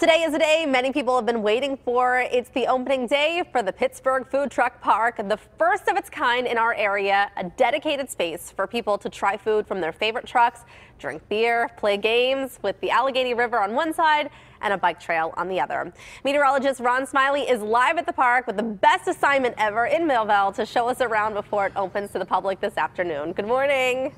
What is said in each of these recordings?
Today is a day many people have been waiting for. It's the opening day for the Pittsburgh Food Truck Park, the first of its kind in our area, a dedicated space for people to try food from their favorite trucks, drink beer, play games with the Allegheny River on one side and a bike trail on the other. Meteorologist Ron Smiley is live at the park with the best assignment ever in Millvale to show us around before it opens to the public this afternoon. Good morning.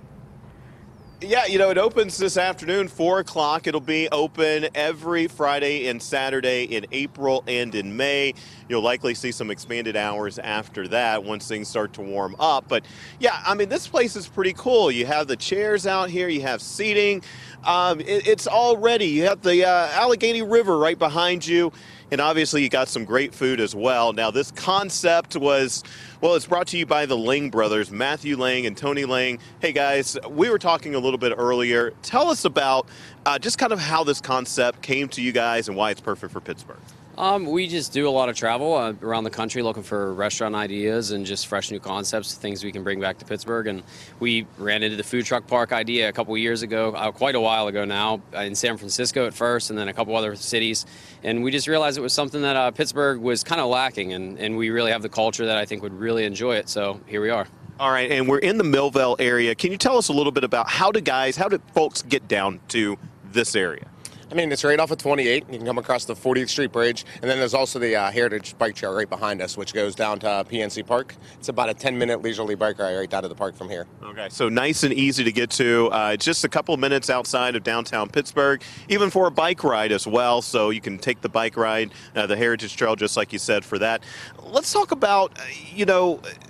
Yeah, it opens this afternoon, 4 o'clock. It'll be open every Friday and Saturday in April and in May. You'll likely see some expanded hours after that once things start to warm up. But yeah, I mean, this place is pretty cool. You have the chairs out here, you have seating. It's all ready. You have the Allegheny River right behind you. And obviously you got some great food as well. Now this concept was, well, it's brought to you by the Lang brothers, Matthew Lang and Tony Lang. Hey guys, we were talking a little bit earlier. Tell us about just kind of how this concept came to you guys and why it's perfect for Pittsburgh. We just do a lot of travel around the country looking for restaurant ideas and just fresh new concepts, things we can bring back to Pittsburgh. And we ran into the food truck park idea a couple years ago, quite a while ago now, in San Francisco at first and then a couple other cities. And we just realized it was something that Pittsburgh was kind of lacking, and we really have the culture that I think would really enjoy it. So here we are. All right, and we're in the Millvale area. Can you tell us a little bit about how did folks get down to this area? I mean, it's right off of 28. You can come across the 40th Street Bridge, and then there's also the Heritage Bike Trail right behind us, which goes down to PNC Park. It's about a 10-minute leisurely bike ride right down to the park from here. Okay, so nice and easy to get to. Just a couple of minutes outside of downtown Pittsburgh, even for a bike ride as well. So you can take the bike ride, the Heritage Trail, just like you said, for that. Let's talk about,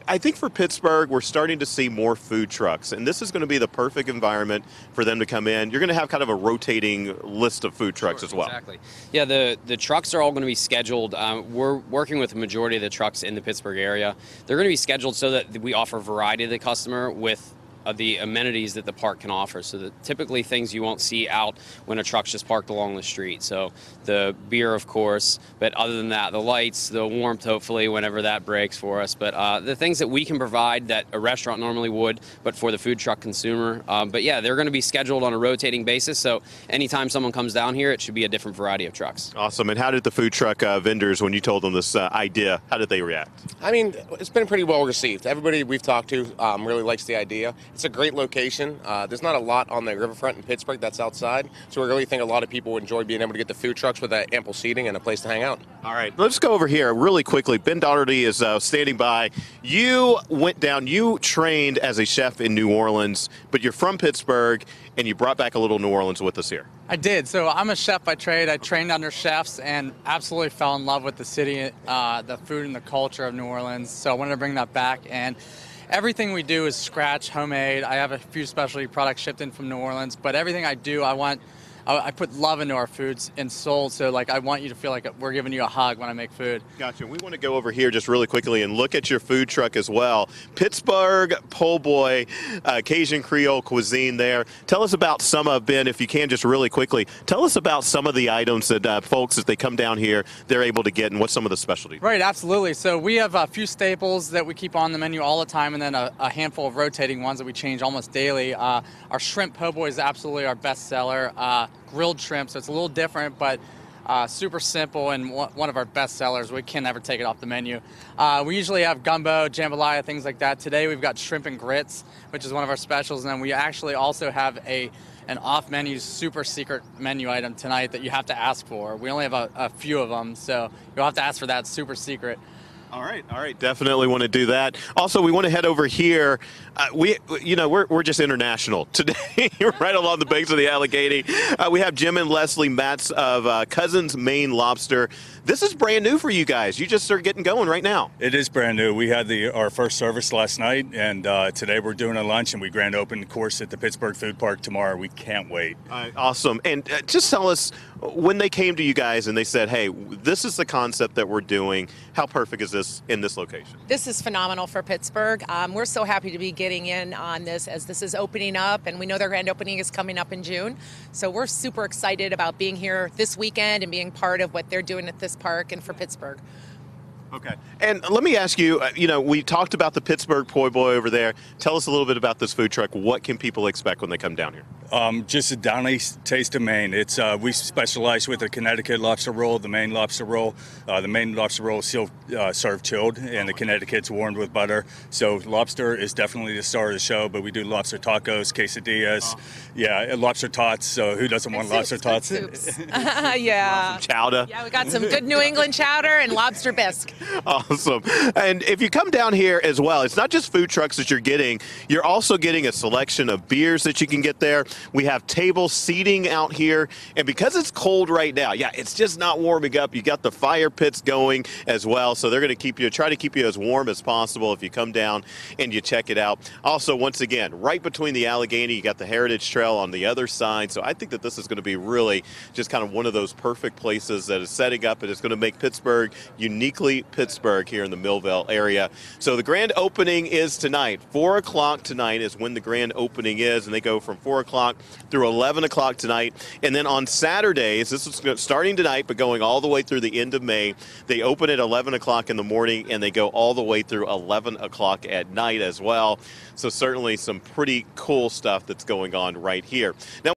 I think for Pittsburgh, we're starting to see more food trucks, and this is going to be the perfect environment for them to come in. You're going to have kind of a rotating list of food trucks as well. Exactly. Yeah, the trucks are all going to be scheduled. We're working with the majority of the trucks in the Pittsburgh area. They're going to be scheduled so that we offer variety to the customer with the amenities that the park can offer. So that typically things you won't see out when a truck's just parked along the street. So the beer, of course, but other than that, the lights, the warmth, hopefully, whenever that breaks for us. But the things that we can provide that a restaurant normally would, but for the food truck consumer. But yeah, they're going to be scheduled on a rotating basis. So anytime someone comes down here, it should be a different variety of trucks. Awesome. And how did the food truck vendors, when you told them this idea, how did they react? I mean, it's been pretty well received. Everybody we've talked to really likes the idea. It's a great location. There's not a lot on the riverfront in Pittsburgh that's outside, so we really think a lot of people would enjoy being able to get the food trucks with that ample seating and a place to hang out. All right, let's go over here really quickly. Ben Dougherty is standing by. You went down, you trained as a chef in New Orleans, but you're from Pittsburgh, and you brought back a little New Orleans with us here. I did. So I'm a chef by trade. I trained under chefs and absolutely fell in love with the city, the food and the culture of New Orleans. So I wanted to bring that back. And everything we do is scratch, homemade. I have a few specialty products shipped in from New Orleans, but everything I do, I put love into our foods and soul. So like, I want you to feel like we're giving you a hug when I make food. Gotcha. We want to go over here just really quickly and look at your food truck as well. Pittsburgh Po' Boy, Cajun Creole cuisine there. Tell us about some of, Ben, if you can just really quickly, tell us about some of the items that folks, as they come down here, they're able to get and what's some of the specialties. Right, absolutely. So we have a few staples that we keep on the menu all the time, and then a handful of rotating ones that we change almost daily. Our shrimp po' boy is absolutely our best seller. Grilled shrimp, so it's a little different, but super simple and one of our best sellers. We can never take it off the menu. We usually have gumbo, jambalaya, things like that. Today we've got shrimp and grits, which is one of our specials, and then we actually also have an off-menu, super secret menu item tonight that you have to ask for. We only have a few of them, so you'll have to ask for that super secret. All right, definitely want to do that. Also, we want to head over here. We're just international today, right along the banks of the Allegheny. We have Jim and Leslie Matz of Cousins Maine Lobster. This is brand new for you guys. You just are getting going right now. It is brand new. We had our first service last night, and today we're doing a lunch, and we grand open course at the Pittsburgh Food Park tomorrow. We can't wait. Awesome. And just tell us, when they came to you guys and they said, hey, this is the concept that we're doing, how perfect is this in this location? This is phenomenal for Pittsburgh. We're so happy to be getting in on this as this is opening up, and we know their grand opening is coming up in June. So we're super excited about being here this weekend and being part of what they're doing at this park and for Pittsburgh. Okay. And let me ask you, we talked about the Pittsburgh po' boy over there. Tell us a little bit about this food truck. What can people expect when they come down here? Just a down east taste of Maine. It's we specialize with the Connecticut lobster roll, the Maine lobster roll. The Maine lobster roll is still served chilled, and the Connecticut's warmed with butter. So lobster is definitely the star of the show, but we do lobster tacos, quesadillas, lobster tots. So who doesn't want lobster tots? Soups. Yeah. Chowder. Yeah, we got some good New England chowder and lobster bisque. Awesome. And if you come down here as well, it's not just food trucks that you're getting. You're also getting a selection of beers that you can get there. We have table seating out here. And because it's cold right now, it's just not warming up. You got the fire pits going as well. So they're going to try to keep you as warm as possible if you come down and you check it out. Also, once again, right between the Allegheny, you got the Heritage Trail on the other side. So I think that this is going to be really just kind of one of those perfect places that is setting up, and it's going to make Pittsburgh uniquely Pittsburgh here in the Millvale area. So the grand opening is tonight. 4 o'clock tonight is when the grand opening is, and they go from 4 o'clock through 11 o'clock tonight. And then on Saturdays, this is starting tonight but going all the way through the end of May, they open at 11 o'clock in the morning and they go all the way through 11 o'clock at night as well. So certainly some pretty cool stuff that's going on right here. Now,